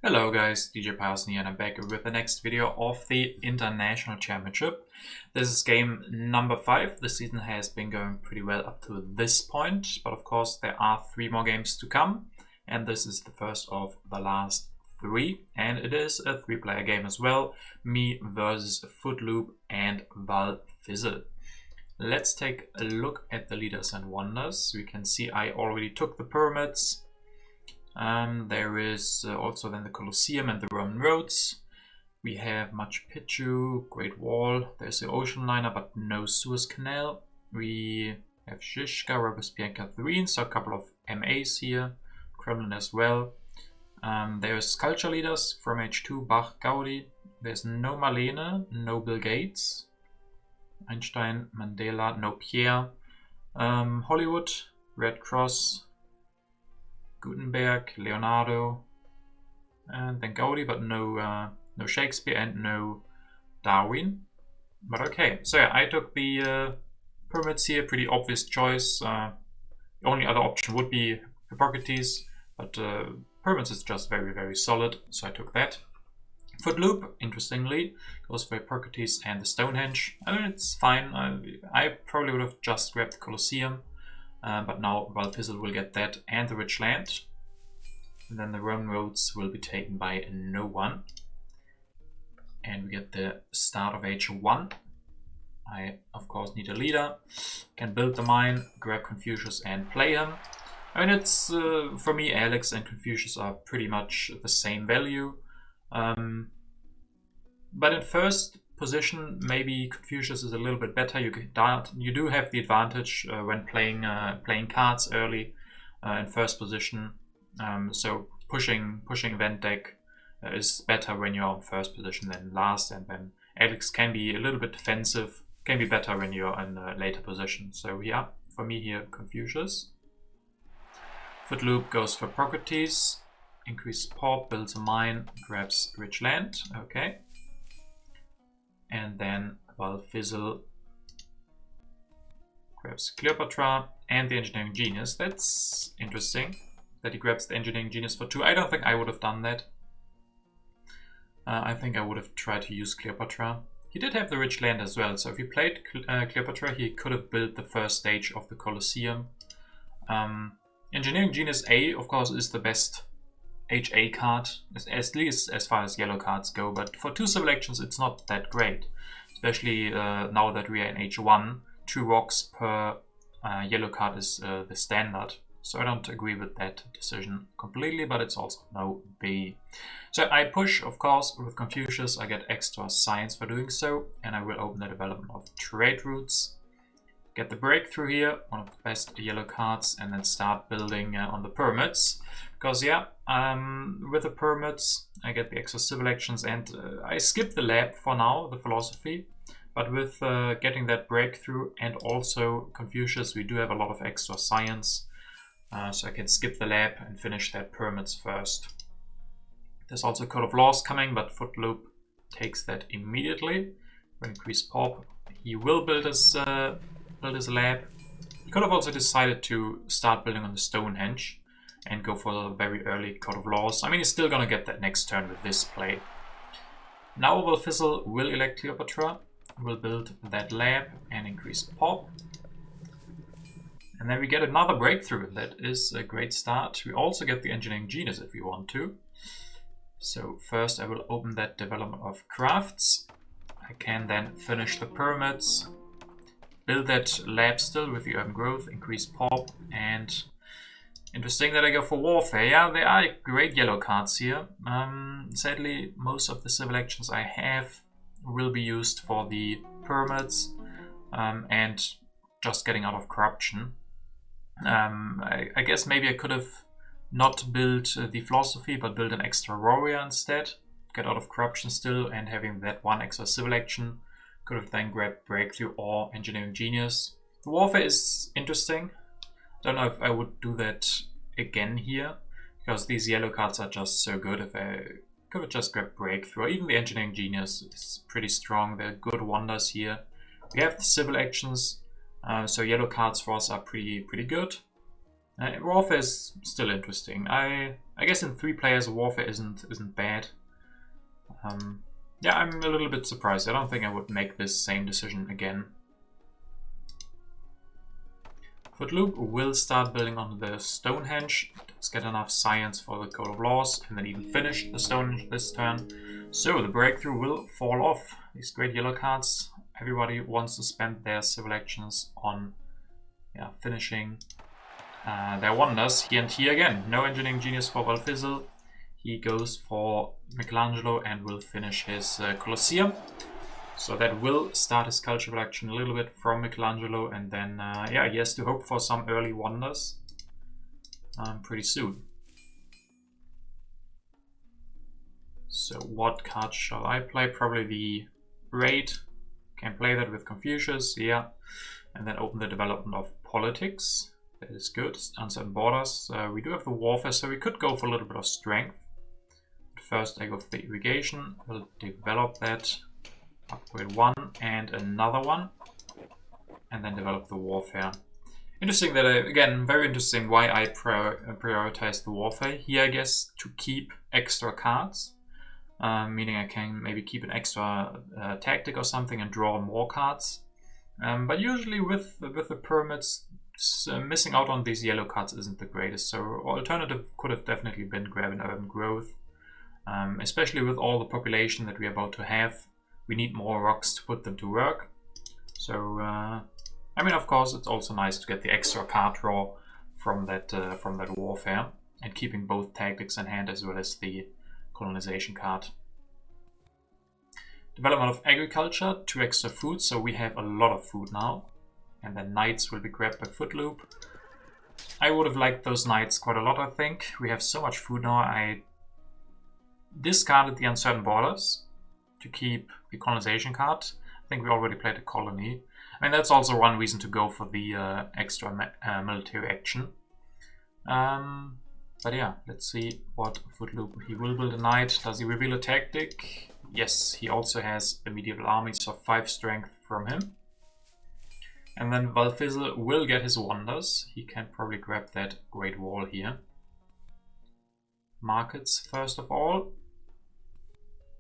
Hello guys, DJParson here and I'm back with the next video of the International Championship. This is game number 5. The season has been going pretty well up to this point, but of course there are 3 more games to come and this is the first of the last 3 and it is a 3-player game as well, me versus Footloop and Valfizzle. Let's take a look at the leaders and wonders. We can see I already took the pyramids. There is also then the Colosseum and the Roman roads. We have Machu Picchu, Great Wall. There's the ocean liner, but no Suez Canal. We have Shishka, Robespierre, and Catherine, so a couple of MAs here. Kremlin as well. There's culture leaders from H2, Bach, Gaudi. There's no Marlene, no Bill Gates. Einstein, Mandela, no Pierre. Hollywood, Red Cross. Gutenberg, Leonardo, and then Gaudi, but no Shakespeare and no Darwin. But okay, so yeah, I took the pyramids here, pretty obvious choice. The only other option would be Hippocrates, but pyramids is just very, very solid, so I took that. Footloop, interestingly, goes for Hippocrates and the Stonehenge. I mean, it's fine. I probably would have just grabbed the Colosseum. But now Valfizzle will get that and the rich land. And then the Roman roads will be taken by no one. And we get the start of H1. I, of course, need a leader. Can build the mine, grab Confucius and play him. I mean, it's, for me, Alex and Confucius are pretty much the same value. But in first position, maybe Confucius is a little bit better. You do have the advantage when playing cards early in first position. So pushing event deck is better when you're in first position than last, and then Alex can be a little bit defensive, can be better when you're in a later position. So yeah, for me here, Confucius. Footloop goes for Hippocrates, increase pop, builds a mine, grabs rich land. Okay. And then Valfizzle grabs Cleopatra and the Engineering Genius. That's interesting that he grabs the Engineering Genius for 2. I don't think I would have done that. I think I would have tried to use Cleopatra. He did have the rich land as well, so if he played Cleopatra, he could have built the first stage of the Colosseum. Engineering Genius A, of course, is the best HA card, at least as far as yellow cards go, but for 2 civil actions it's not that great, especially now that we are in H1. 2 rocks per yellow card is the standard, so I don't agree with that decision completely, but it's also no B. So I push, of course, with Confucius. I get extra science for doing so, and I will open the development of trade routes. Get the breakthrough here, one of the best yellow cards, and then start building on the pyramids. Because yeah, with the pyramids, I get the extra civil actions, and I skip the lab for now, the philosophy. But with getting that breakthrough and also Confucius, we do have a lot of extra science. So I can skip the lab and finish that pyramids first. There's also Code of Laws coming, but Footloop takes that immediately. We'll increase pop. He will build his lab. He could have also decided to start building on the Stonehenge and go for the very early Code of Laws. I mean, he's still gonna get that next turn with this play. Now Valfizzle will elect Cleopatra, will build that lab and increase pop. And then we get another breakthrough. That is a great start. We also get the Engineering Genius if we want to. So first I will open that development of crafts. I can then finish the pyramids, build that lab still with the urban growth, increase pop, and interesting that I go for warfare. Yeah, there are great yellow cards here. Sadly, most of the civil actions I have will be used for the pyramids and just getting out of corruption. I guess maybe I could have not built the philosophy, but build an extra warrior instead. Get out of corruption still, and having that 1 extra civil action. Could have then grabbed breakthrough or engineering genius. The warfare is interesting. Don't know if I would do that again here, because these yellow cards are just so good. If I could have just grabbed breakthrough, or even the engineering genius is pretty strong. They're good wonders here. We have the civil actions, so yellow cards for us are pretty good. Warfare is still interesting. I guess in 3 players warfare isn't bad. Yeah, I'm a little bit surprised. I don't think I would make this same decision again. Footloop will start building on the Stonehenge. Let's get enough science for the Code of Laws and then even finish the Stonehenge this turn. So the breakthrough will fall off. These great yellow cards. Everybody wants to spend their civil actions on finishing their wonders. Here and here again. No engineering genius for Valfizzle. He goes for Michelangelo and will finish his Colosseum. So that will start his culture production a little bit from Michelangelo, and then he has to hope for some early wonders pretty soon. So what card shall I play? Probably the Raid. Can play that with Confucius, yeah. And then open the development of politics. That is good. Uncertain borders. We do have the warfare, so we could go for a little bit of strength. But first I go for the irrigation. We'll develop that. Upgrade 1 and another one. And then develop the warfare. Interesting that again, very interesting why I prioritize the warfare. Here I guess to keep extra cards. Meaning I can maybe keep an extra tactic or something and draw more cards. But usually with the pyramids, missing out on these yellow cards isn't the greatest. So alternative could have definitely been grabbing urban growth. Especially with all the population that we're about to have. We need more rocks to put them to work. So I mean, of course, it's also nice to get the extra card draw from that warfare and keeping both tactics in hand as well as the colonization card. Development of agriculture, 2 extra food, so we have a lot of food now. And then knights will be grabbed by Footloop. I would have liked those knights quite a lot, I think. We have so much food now. I discarded the uncertain borders to keep the colonization card. I think we already played a colony. I mean, that's also one reason to go for the extra military action. But yeah, let's see what Footloop. He will build a knight. Does he reveal a tactic? Yes, he also has a medieval army, so 5 strength from him. And then Valfizzle will get his wonders. He can probably grab that Great Wall here. Markets first of all.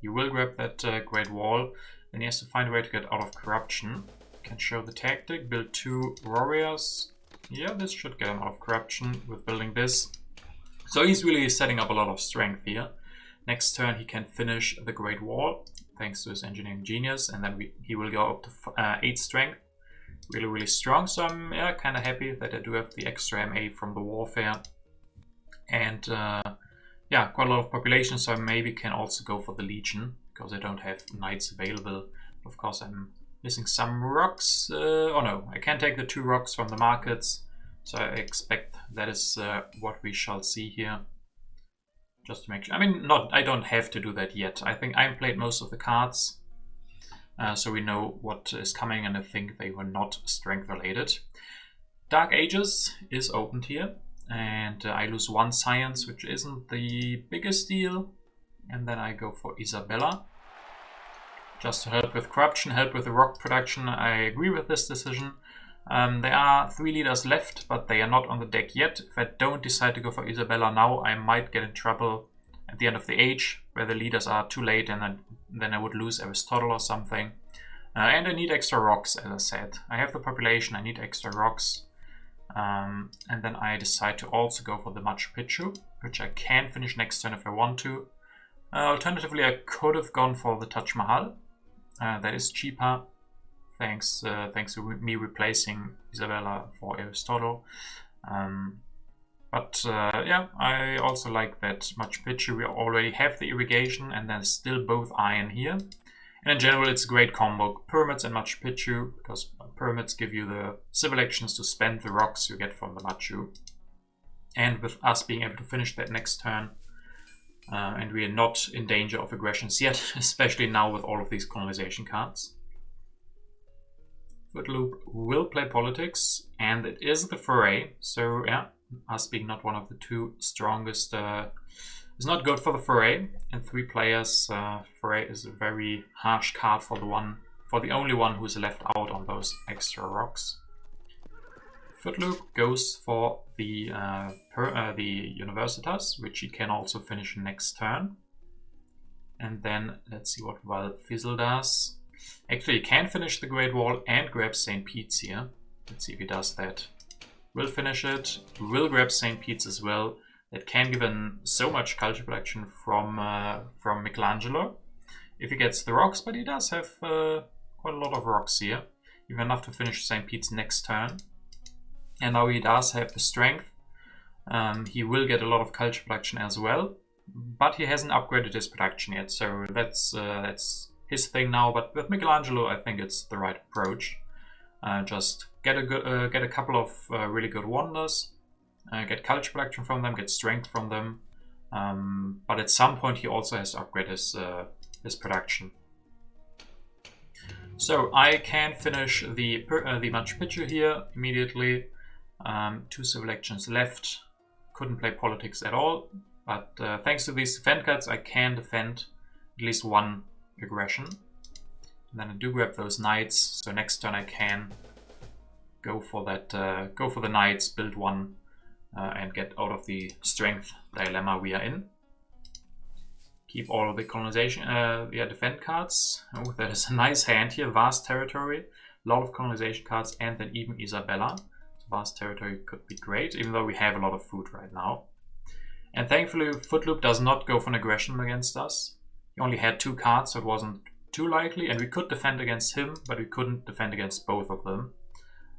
He will grab that Great Wall. Then he has to find a way to get out of corruption. Can show the tactic, build 2 warriors. Yeah, this should get him out of corruption with building this. So he's really setting up a lot of strength here. Next turn he can finish the Great Wall thanks to his engineering genius, and then he will go up to 8 strength. Really, really strong. So I'm kind of happy that I do have the extra MA from the warfare. And quite a lot of population, so I maybe can also go for the Legion because I don't have knights available. Of course, I'm missing some rocks. Oh no, I can take the 2 rocks from the markets. So I expect that is what we shall see here. Just to make sure. I mean, I don't have to do that yet. I think I played most of the cards. So we know what is coming, and I think they were not strength related. Dark Ages is opened here. And I lose 1 science, which isn't the biggest deal. And then I go for Isabella. Just to help with corruption, help with the rock production. I agree with this decision. There are 3 leaders left, but they are not on the deck yet. If I don't decide to go for Isabella now, I might get in trouble at the end of the age, where the leaders are too late, and then I would lose Aristotle or something. And I need extra rocks, as I said. I have the population, I need extra rocks. And then I decide to also go for the Machu Picchu, which I can finish next turn if I want to. Alternatively, I could have gone for the Taj Mahal. That is cheaper, thanks to me replacing Isabella for Aristotle. I also like that Machu Picchu. We already have the irrigation, and then still both iron here. And in general, it's a great combo. Pyramids and Machu Picchu, because pyramids give you the civil actions to spend the rocks you get from the Machu. And with us being able to finish that next turn, and we are not in danger of aggressions yet, especially now with all of these colonization cards. Footloop will play politics, and it is the foray. So yeah, us being not one of the 2 strongest is not good for the foray. And 3 players, foray is a very harsh card for the only one who's left out on those extra rocks. Footloop goes for the Universitas, which he can also finish next turn. And then let's see what Valfizzle does. Actually, he can finish the Great Wall and grab St. Pete's here. Let's see if he does that. Will finish it. Will grab St. Pete's as well. That can give him so much culture production from Michelangelo. If he gets the rocks, but he does have quite a lot of rocks here. Even enough to finish St. Pete's next turn. And now he does have the strength. He will get a lot of culture production as well. But he hasn't upgraded his production yet, so that's his thing now. But with Michelangelo, I think it's the right approach. Just get a couple of really good wonders, get culture production from them, get strength from them. But at some point, he also has to upgrade his production. So I can finish the Machu Picchu here immediately. 2 civil actions left. Couldn't play politics at all. But thanks to these defend cards, I can defend at least one aggression. And then I do grab those knights. So next turn I can go for that. Go for the knights, build one, and get out of the strength dilemma we are in. Keep all of the colonization, defend cards. Oh, that is a nice hand here. Vast territory, a lot of colonization cards, and then even Isabella. So vast territory could be great, even though we have a lot of food right now. And thankfully, Footloop does not go for an aggression against us. He only had 2 cards, so it wasn't too likely. And we could defend against him, but we couldn't defend against both of them.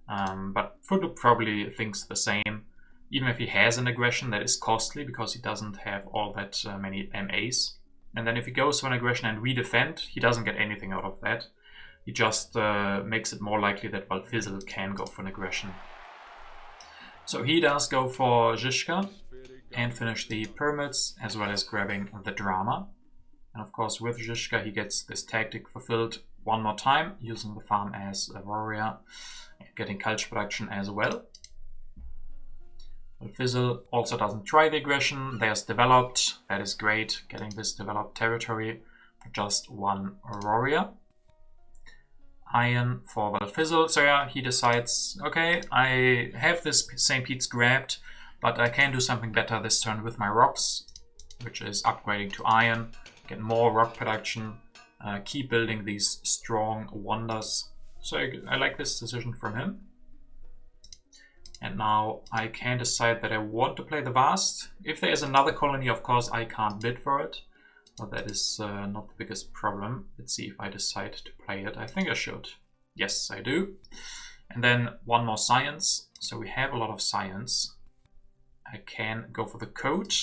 But Footloop probably thinks the same. Even if he has an aggression, that is costly because he doesn't have all that many MAs. And then if he goes for an aggression and we defend, he doesn't get anything out of that. He just makes it more likely that Valfizzle can go for an aggression. So he does go for Zizka and finish the pyramids, as well as grabbing the drama. And of course, with Zizka, he gets this tactic fulfilled one more time, using the farm as a warrior, and getting culture production as well. Valfizzle also doesn't try the aggression. There's developed. That is great, getting this developed territory for just 1 warrior. Iron for Valfizzle. So yeah, he decides, okay, I have this St. Pete's grabbed, but I can do something better this turn with my rocks, which is upgrading to iron, get more rock production, keep building these strong wonders. So I like this decision from him. And now I can decide that I want to play the Vast. If there is another colony, of course, I can't bid for it. But that is not the biggest problem. Let's see if I decide to play it. I think I should. Yes, I do. And then 1 more science. So we have a lot of science. I can go for the code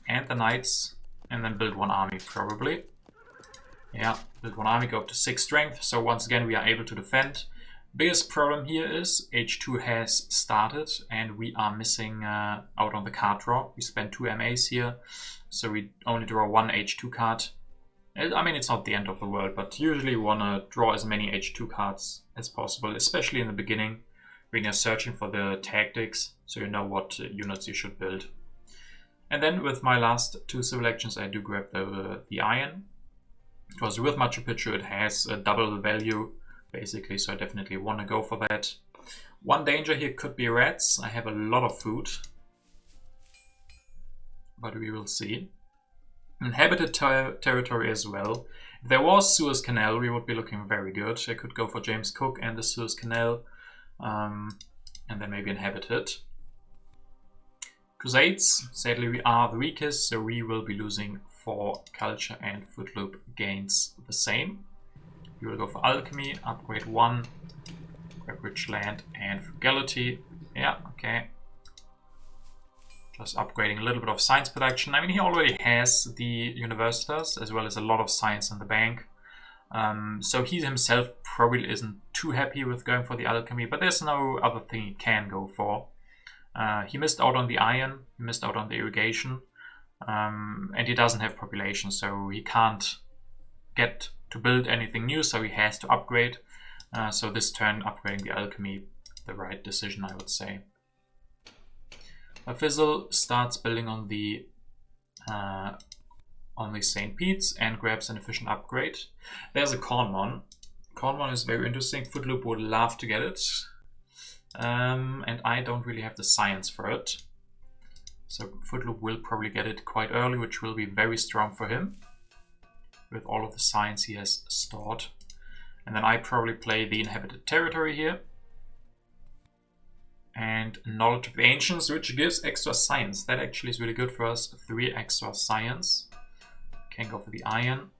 and the knights and then build 1 army probably. Yeah, build 1 army, go up to 6 strength. So once again, we are able to defend. Biggest problem here is H2 has started and we are missing out on the card draw. We spent 2 MAs here, so we only draw 1 H2 card. I mean, it's not the end of the world, but usually we want to draw as many H2 cards as possible, especially in the beginning when you're searching for the tactics, so you know what units you should build. And then with my last 2 civil actions, I do grab the iron, because with Machu Picchu it has a double the value, basically, so I definitely want to go for that. One danger here could be rats. I have a lot of food, but we will see. Inhabited territory as well. If there was Suez Canal, we would be looking very good. I could go for James Cook and the Suez Canal, and then maybe inhabited. Crusades, sadly we are the weakest, so we will be losing 4 culture, and Footloop gains the same. We will go for alchemy, upgrade 1, grab rich land and frugality. Yeah, okay. Just upgrading a little bit of science production. I mean, he already has the Universitas as well as a lot of science in the bank. So he himself probably isn't too happy with going for the alchemy, but there's no other thing he can go for. He missed out on the iron, he missed out on the irrigation, and he doesn't have population, so he can't get to build anything new, so he has to upgrade. So this turn, upgrading the alchemy, the right decision, I would say. Valfizzle starts building on the St. Pete's and grabs an efficient upgrade. There's a Cornmon. Cornmon is very interesting. Footloop would love to get it. And I don't really have the science for it. So Footloop will probably get it quite early, which will be very strong for him, with all of the science he has stored. And then I probably play the inhabited territory here. And Knowledge of the Ancients, which gives extra science. That actually is really good for us. 3 extra science. Can go for the iron.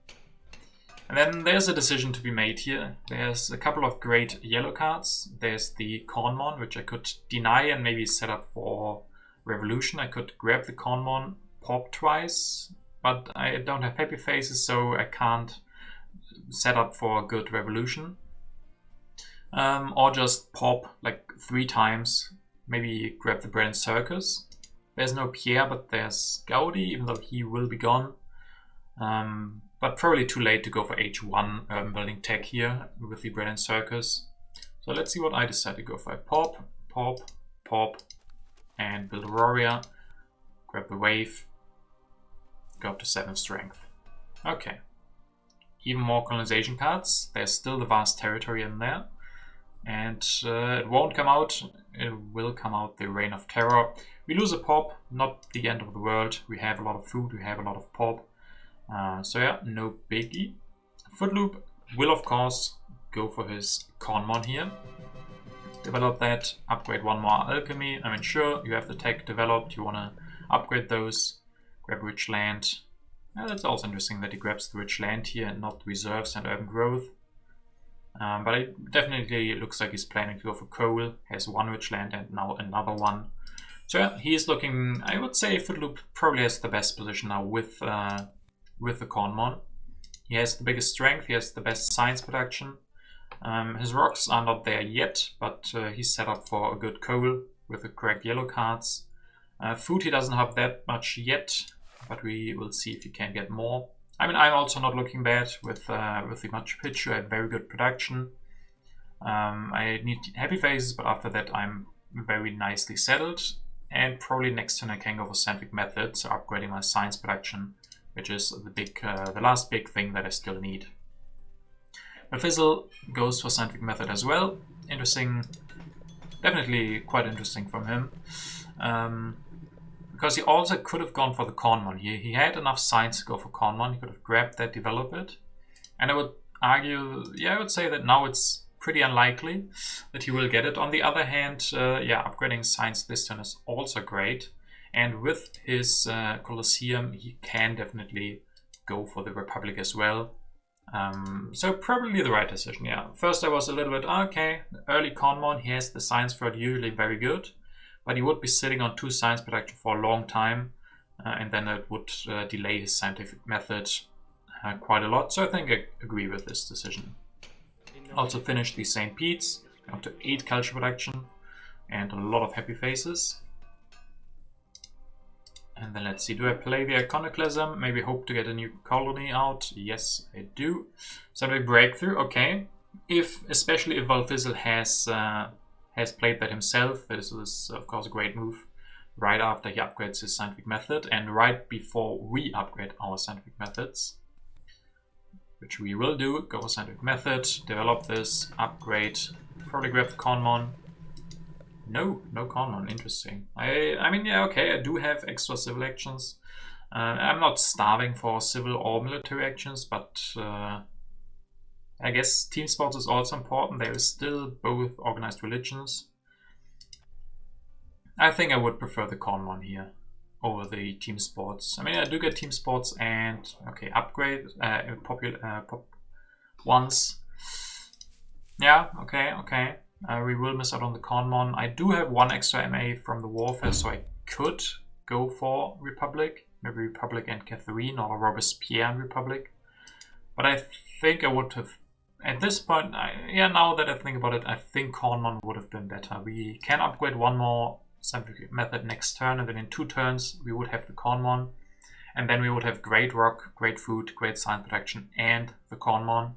And then there's a decision to be made here. There's a couple of great yellow cards. There's the Cornmon, which I could deny and maybe set up for Revolution. I could grab the Cornmon, pop twice, but I don't have happy faces, so I can't set up for a good Revolution. Or just pop like 3 times, maybe grab the Bread and Circus. There's no Pierre, but there's Gaudi, even though he will be gone. But probably too late to go for H1 urban building tech here with the Bread and Circus. So let's see what I decide to go for. I pop, pop, pop, and build a warrior. Grab the wave. Go up to 7 strength. Okay. Even more colonization cards. There's still the vast territory in there. And it won't come out. It will come out the Reign of Terror. We lose a pop, not the end of the world. We have a lot of food, we have a lot of pop. So yeah, no biggie. Footloop will of course go for his Cornmon here. Develop that, upgrade 1 more alchemy. I mean, sure, you have the tech developed, you want to upgrade those. Grab rich land. Yeah, that's also interesting that he grabs the rich land here and not reserves and urban growth. But it definitely looks like he's planning to go for coal. Has 1 rich land and now another one. So yeah, he is looking, I would say Footloop probably has the best position now with the Cornmon. He has the biggest strength, he has the best science production. His rocks are not there yet, but he's set up for a good coal with the correct yellow cards. Food he doesn't have that much yet, but we will see if he can get more. I mean, I'm also not looking bad with the Machu Picchu. I have very good production. I need happy faces, but after that I'm very nicely settled. And probably next turn I can go for scientific method, so upgrading my science production, which is the last big thing that I still need. But Fizzle goes for scientific method as well. Interesting, definitely quite interesting from him. Because he also could have gone for the Cornmon here. He had enough science to go for Cornmon. He could have grabbed that, develop it. And I would argue, yeah, I would say that now it's pretty unlikely that he will get it. On the other hand, yeah, upgrading science this turn is also great. And with his Colosseum, he can definitely go for the Republic as well. So probably the right decision, yeah. First I was a little bit, okay, early Cornmon, he has the science for it, usually very good. But he would be sitting on 2 science production for a long time, and then it would delay his scientific method quite a lot. So I think I agree with this decision. Also finished the St. Pete's, up to 8 culture production, and a lot of happy faces. And then let's see, do I play the Iconoclasm? Maybe hope to get a new colony out? Yes, I do. Scientific breakthrough, okay. Especially if Valfizzle has played that himself, this is of course a great move. Right after he upgrades his scientific method and right before we upgrade our scientific methods. Which we will do, go for scientific method, develop this, upgrade, probably grab the Cornmon. No Cornmon, interesting. I mean, yeah, okay, I do have extra civil actions. I'm not starving for civil or military actions, but I guess team sports is also important. There is still both organized religions. I think I would prefer the Cornmon here over the team sports. I mean, I do get team sports and, okay, upgrade, pop once. Yeah, okay. We will miss out on the Cornmon. I do have 1 extra MA from the warfare, so I could go for Republic. Maybe Republic and Catherine, or Robespierre and Republic. But I think I would have, at this point, now that I think about it, I think Cornmon would have been better. We can upgrade 1 more scientific method next turn, and then in 2 turns we would have the Cornmon. And then we would have great rock, great food, great science protection, and the Cornmon.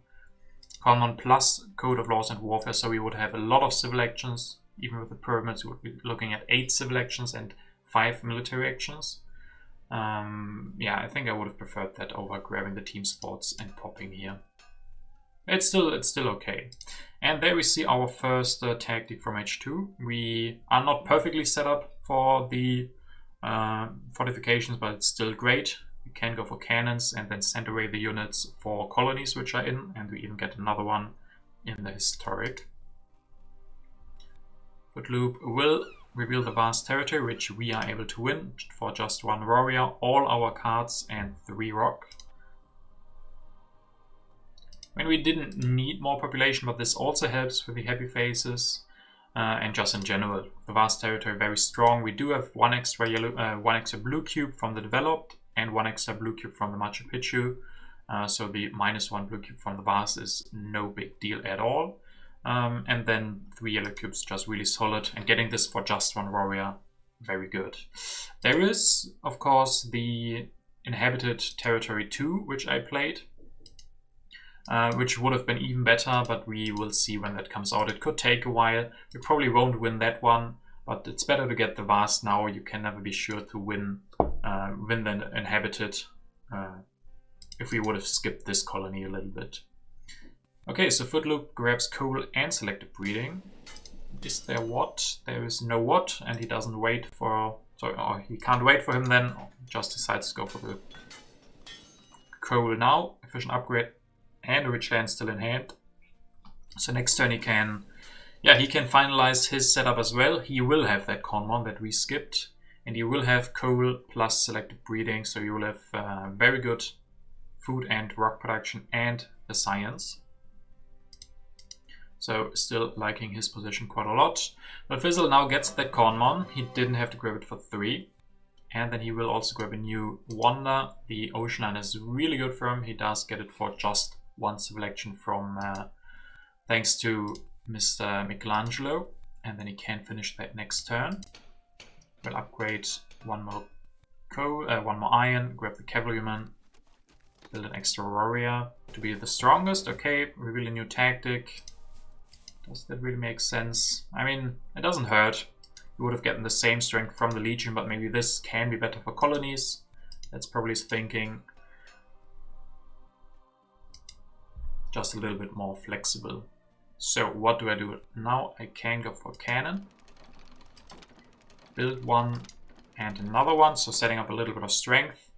Cornmon plus Code of Laws and Warfare, so we would have a lot of civil actions. Even with the pyramids, we would be looking at 8 civil actions and 5 military actions. Yeah, I think I would have preferred that over grabbing the team sports and popping here. It's still okay. And there we see our first tactic from H2. We are not perfectly set up for the fortifications, but it's still great. We can go for cannons and then send away the units for colonies which are in, and we even get another one in the historic. Footloop will reveal the vast territory, which we are able to win for just 1 warrior, all our cards and 3 rock. I mean, we didn't need more population, but this also helps with the happy faces. And just in general, the vast territory very strong. We do have 1 extra one extra blue cube from the developed and 1 extra blue cube from the Machu Picchu. So the -1 blue cube from the vast is no big deal at all. And then 3 yellow cubes, just really solid. And getting this for just 1 warrior, very good. There is, of course, the inhabited territory 2, which I played. Which would have been even better, but we will see when that comes out. It could take a while. We probably won't win that one, but it's better to get the vast now. You can never be sure to win the inhabited if we would have skipped this colony a little bit. Okay, so Footloop grabs coal and selective breeding. Is there what? There is no what, and he doesn't wait for... or he can't wait for him then. Just decides to go for the coal now. Efficient upgrade. And a rich land still in hand. So next turn he can finalize his setup as well. He will have that Conmon that we skipped. And he will have coal plus selective breeding. So you will have very good food and rock production and the science. So still liking his position quite a lot. But Fizzle now gets that Conmon. He didn't have to grab it for 3. And then he will also grab a new Wonder. The Ocean Line is really good for him. He does get it for just 1 selection from thanks to Mr. Michelangelo, and then he can finish that next turn. We'll upgrade 1 more coal, 1 more iron, grab the cavalryman, build an extra warrior to be the strongest. Okay, reveal a new tactic. Does that really make sense? I mean, it doesn't hurt. You would have gotten the same strength from the Legion, but maybe this can be better for colonies. That's probably his thinking. Just a little bit more flexible. So what do I do now? I can go for cannon. Build 1 and another one, so setting up a little bit of strength.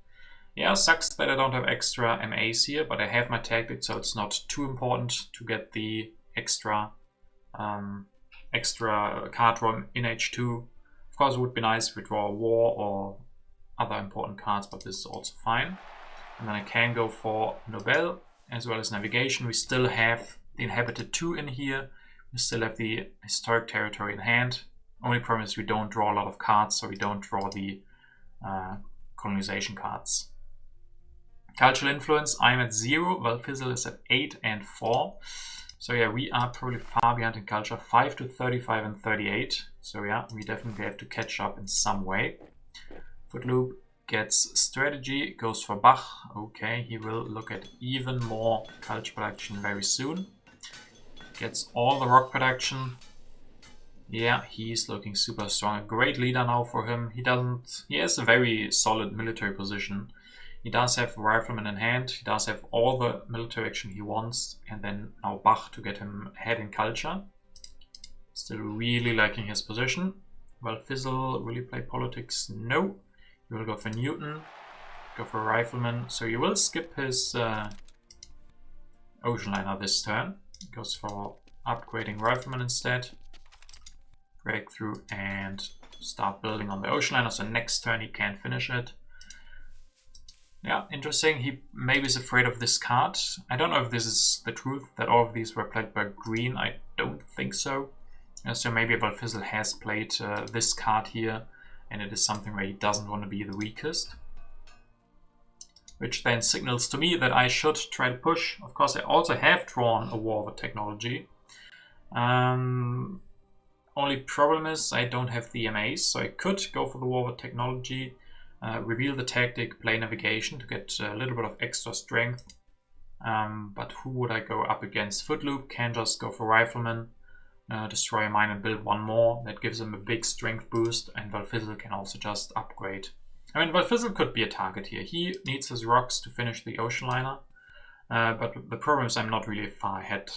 Yeah, sucks that I don't have extra MAs here, but I have my tactic, so it's not too important to get the extra card draw in H2. Of course, it would be nice if we draw a war or other important cards, but this is also fine. And then I can go for Nobel. As well as navigation. We still have the inhabited 2 in here. We still have the historic territory in hand. Only problem is we don't draw a lot of cards, so we don't draw the colonization cards. Cultural influence, I'm at 0, while Fizzle is at 8 and 4. So yeah, we are probably far behind in culture, 5 to 35 and 38. So yeah, we definitely have to catch up in some way. Footloop gets strategy, goes for Bach. Okay, he will look at even more culture production very soon. Gets all the rock production. Yeah, he's looking super strong. A great leader now for him. He has a very solid military position. He does have riflemen in hand. He does have all the military action he wants. And then now Bach to get him ahead in culture. Still really liking his position. Well, Fizzle, will he play politics? No. You will go for Newton, go for Rifleman. So you will skip his Ocean Liner this turn. He goes for upgrading Rifleman instead. Break through and start building on the Ocean Liner. So next turn he can finish it. Yeah, interesting. He maybe is afraid of this card. I don't know if this is the truth, that all of these were played by green. I don't think so. So maybe Valfizzle has played this card here. And it is something where he doesn't want to be the weakest. Which then signals to me that I should try to push. Of course, I also have drawn a War with Technology. Only problem is I don't have the MAs, so I could go for the War with Technology, reveal the tactic, play navigation to get a little bit of extra strength. But who would I go up against? Footloop can just go for Rifleman. Destroy a mine and build 1 more. That gives him a big strength boost, and Valfizzle can also just upgrade. I mean, Valfizzle could be a target here. He needs his rocks to finish the Ocean Liner. But the problem is I'm not really far ahead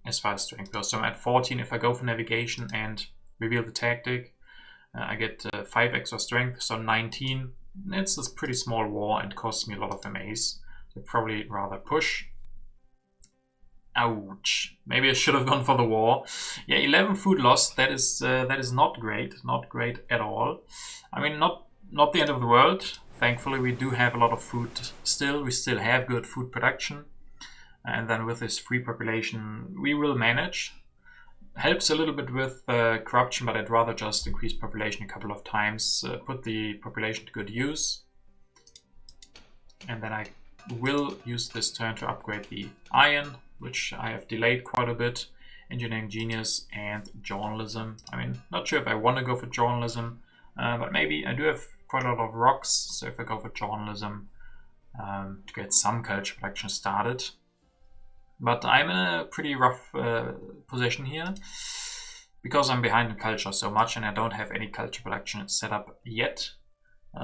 as far as strength goes. So I'm at 14. If I go for navigation and reveal the tactic, I get 5 extra strength, so 19. It's a pretty small war and costs me a lot of MAs. So probably rather push. Ouch. Maybe I should have gone for the war. Yeah, 11 food lost. That is not great. Not great at all. I mean, not the end of the world. Thankfully, we do have a lot of food still. We still have good food production. And then with this free population, we will manage. Helps a little bit with corruption, but I'd rather just increase population a couple of times, put the population to good use. And then I will use this turn to upgrade the iron, which I have delayed quite a bit. Engineering Genius and Journalism. I mean, not sure if I want to go for Journalism, but maybe I do have quite a lot of rocks, so if I go for Journalism to get some culture production started. But I'm in a pretty rough position here because I'm behind in culture so much and I don't have any culture production set up yet.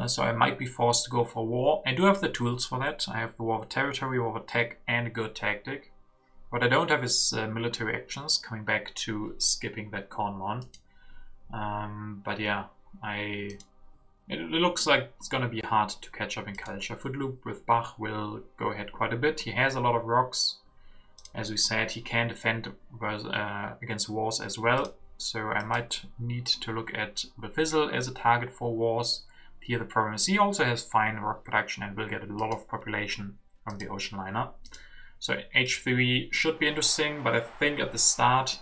So I might be forced to go for war. I do have the tools for that. I have the War of Territory, War of Tech, and a good tactic. What I don't have is military actions, coming back to skipping that Cornmon. But yeah, it looks like it's going to be hard to catch up in culture. Footloop with Bach will go ahead quite a bit. He has a lot of rocks. As we said, he can defend against wars as well. So I might need to look at the Fizzle as a target for wars. Here the problem is he also has fine rock production and will get a lot of population from the ocean liner. So H3 should be interesting, but I think at the start,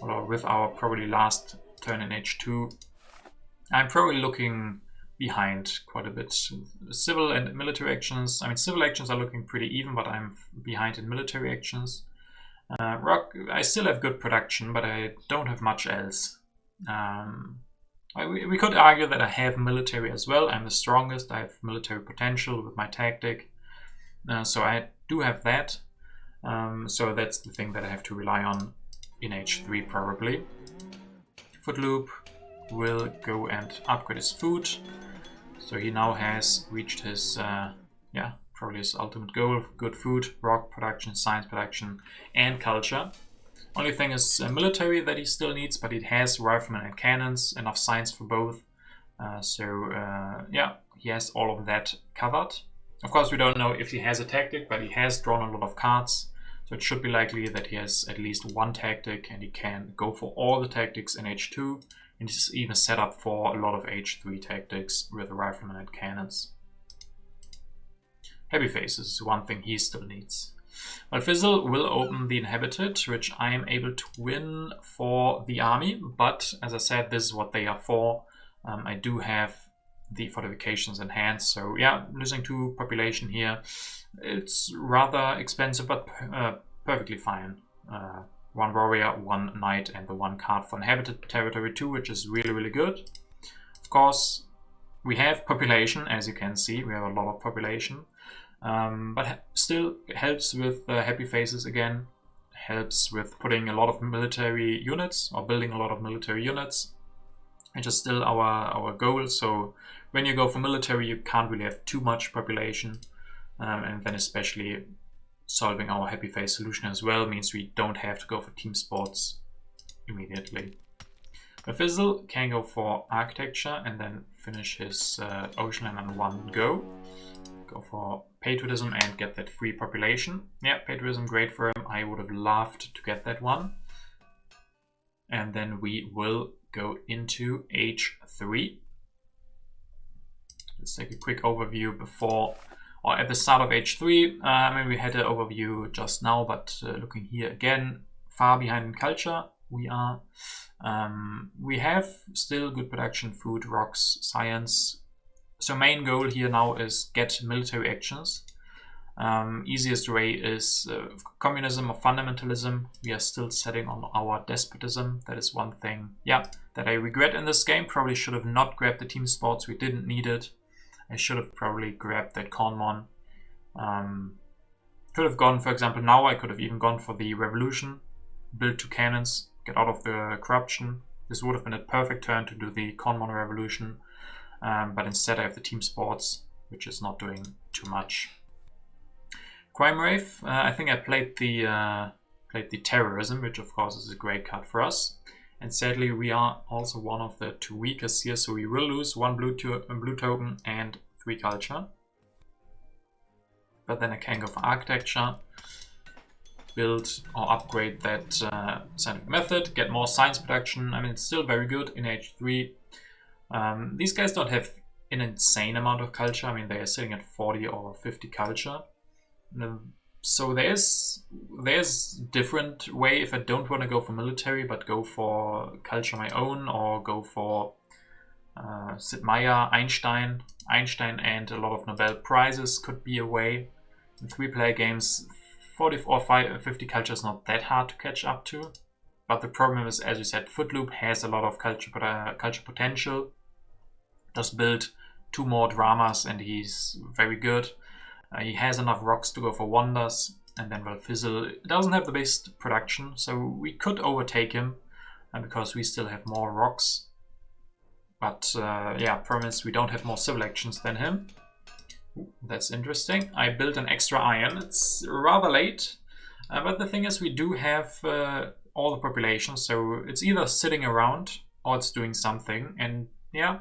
or with our probably last turn in H2, I'm probably looking behind quite a bit. Civil and military actions, I mean civil actions are looking pretty even, but I'm behind in military actions. Rock, I still have good production, but I don't have much else. We could argue that I have military as well. I'm the strongest, I have military potential with my tactic. So I do have that. So that's the thing that I have to rely on in H3 probably. Footloop will go and upgrade his food. So he now has reached his, probably his ultimate goal. Good food, rock production, science production, and culture. Only thing is military that he still needs, but it has riflemen and cannons, enough science for both. He has all of that covered. Of course, we don't know if he has a tactic, but he has drawn a lot of cards. So it should be likely that he has at least one tactic and he can go for all the tactics in H2. And he's even set up for a lot of H3 tactics with riflemen and cannons. Heavy faces is one thing he still needs. But Fizzle will open the Inhabited, which I am able to win for the army. But as I said, this is what they are for. I do have the fortifications in hand. So yeah, losing 2 population here. It's rather expensive, but perfectly fine. 1 warrior, 1 knight, and the 1 card for Inhabited Territory 2, which is really, really good. Of course, we have population, as you can see. We have a lot of population. But still helps with happy faces again. Helps with putting a lot of military units, or building a lot of military units. Which is still our goal. So when you go for military, you can't really have too much population. And then especially solving our happy face solution as well means we don't have to go for team sports immediately. The Fizzle can go for architecture and then finish his ocean line on 1 go. Go for patriotism and get that free population. Yeah, patriotism, great for him. I would have loved to get that one. And then we will go into H3. Let's take a quick overview before, or at the start of H3. I mean, we had an overview just now, but looking here again, far behind in culture we are. We have still good production, food, rocks, science. So main goal here now is get military actions. Easiest way is communism or fundamentalism. We are still setting on our despotism. That is one thing, that I regret in this game. Probably should have not grabbed the team sports. We didn't need it. I should have probably grabbed that Cornmon. Could have gone, for example, now I could have even gone for the revolution. Build 2 cannons, get out of the corruption. This would have been a perfect turn to do the Cornmon revolution. But instead I have the team sports, which is not doing too much. Crime Wave, I think I played the Terrorism, which of course is a great card for us. And sadly, we are also one of the 2 weakest here, so we will lose 1 blue token and 3 culture. But then I can go for Architecture, build or upgrade that scientific method, get more science production. I mean, it's still very good in H3. These guys don't have an insane amount of culture. I mean, they are sitting at 40 or 50 culture. So there's different way if I don't want to go for military, but go for culture my own, or go for Sid Meier, Einstein and a lot of Nobel Prizes could be a way. In 3-player games, 40 or 50 culture is not that hard to catch up to. But the problem is, as you said, Footloop has a lot of culture potential. Does build 2 more dramas and he's very good. He has enough rocks to go for wonders, and then well, Fizzle doesn't have the best production, so we could overtake him because we still have more rocks. But yeah, problem is we don't have more civil actions than him. Ooh, that's interesting. I built an extra iron. It's rather late, but the thing is we do have all the population, so it's either sitting around or it's doing something. And yeah,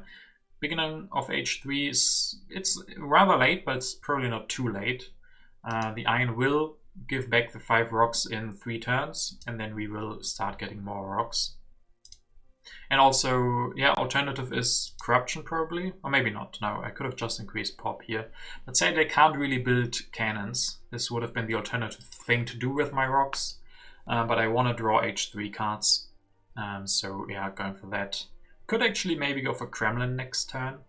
beginning of H3 it's rather late, but it's probably not too late. The iron will give back the 5 rocks in 3 turns, and then we will start getting more rocks. And also, yeah, alternative is corruption probably, or maybe not. No, I could have just increased pop here. But say they can't really build cannons. This would have been the alternative thing to do with my rocks. But I want to draw H3 cards. So yeah, going for that. Could actually maybe go for Kremlin next turn.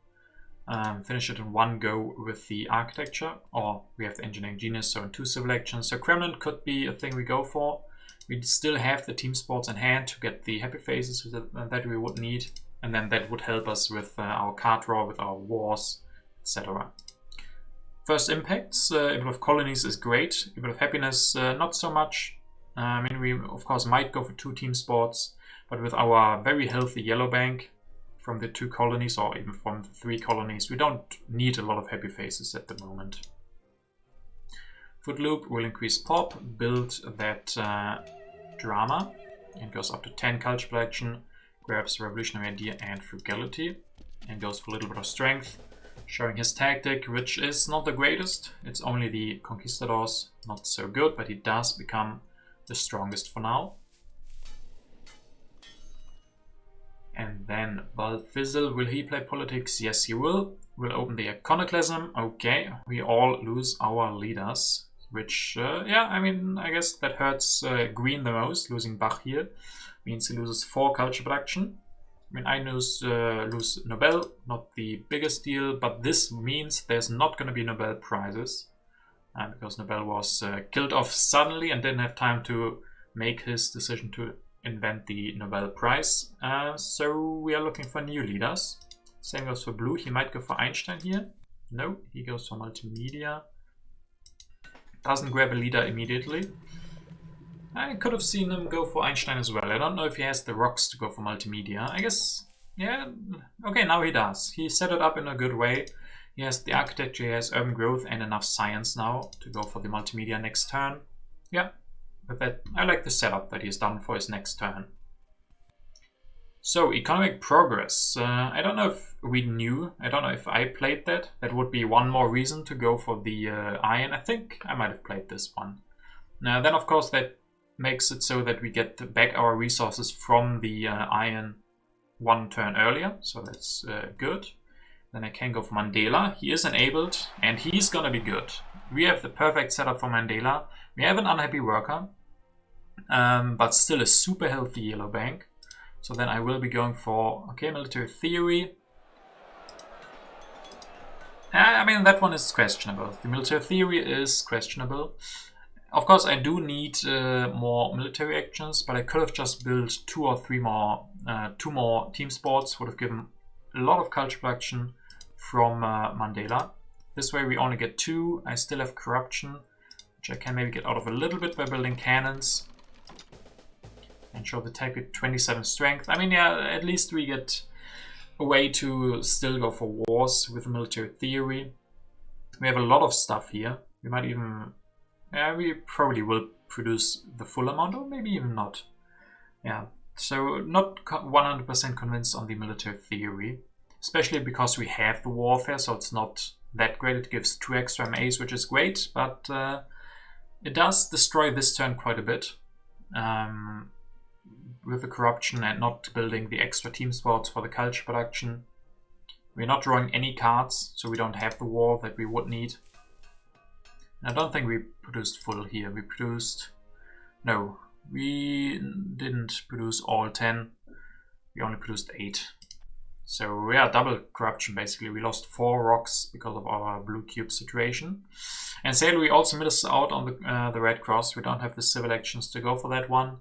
Finish it in 1 go with the architecture, or we have the engineering genius, so in 2 civil actions. So Kremlin could be a thing we go for. We still have the team sports in hand to get the happy phases that we would need, and then that would help us with our card draw, with our wars, etc. First impacts, a bit of colonies is great, a bit of happiness not so much. I mean, we of course might go for 2 team sports, but with our very healthy yellow bank from the 2 colonies, or even from the 3 colonies, we don't need a lot of happy faces at the moment. Footloop will increase pop, build that drama, and goes up to 10 culture production, grabs revolutionary idea and frugality, and goes for a little bit of strength, showing his tactic, which is not the greatest. It's only the conquistadors, not so good, but he does become the strongest for now. And then Balfizzle, will he play politics? Yes, he will. We'll open the iconoclasm. Okay, we all lose our leaders, which, yeah, I mean, I guess that hurts Green the most. Losing Bach here means he loses 4 culture production. I mean, I lose Nobel, not the biggest deal, but this means there's not going to be Nobel prizes. Because Nobel was killed off suddenly and didn't have time to make his decision to invent the Nobel Prize. So we are looking for new leaders. Same goes for blue. He might go for Einstein here. No, he goes for multimedia. Doesn't grab a leader immediately. I could have seen him go for Einstein as well. I don't know if he has the rocks to go for multimedia. I guess, yeah, okay, now he does. He set it up in a good way. He has the architecture, he has urban growth and enough science now to go for the multimedia next turn. Yeah, with that, I like the setup that he's done for his next turn. So, economic progress. I don't know if we knew, I don't know if I played that. That would be one more reason to go for the iron. I think I might have played this one. Then, of course, that makes it so that we get back our resources from the iron 1 turn earlier. So that's good. Then I can go for Mandela. He is enabled and he's gonna be good. We have the perfect setup for Mandela. We have an unhappy worker, but still a super healthy yellow bank. So then I will be going for, okay, military theory. I mean, that one is questionable. The military theory is questionable. Of course, I do need more military actions, but I could have just built 2 or 3 more, 2 more team sports, would have given a lot of culture production from Mandela. This way we only get 2. I still have corruption, which I can maybe get out of a little bit by building cannons. And show the tech with 27 strength. I mean, yeah, at least we get a way to still go for wars with military theory. We have a lot of stuff here. We might even... Yeah, we probably will produce the full amount, or maybe even not. Yeah, so not 100% convinced on the military theory. Especially because we have the warfare, so it's not that great. It gives 2 extra MAs, which is great, but it does destroy this turn quite a bit. With the corruption and not building the extra team spots for the culture production. We're not drawing any cards, so we don't have the war that we would need. And I don't think we produced full here. We produced... No, we didn't produce all 10. We only produced 8. So yeah, double corruption basically. We lost 4 rocks because of our blue cube situation. And sadly we also missed out on the Red Cross. We don't have the civil actions to go for that one.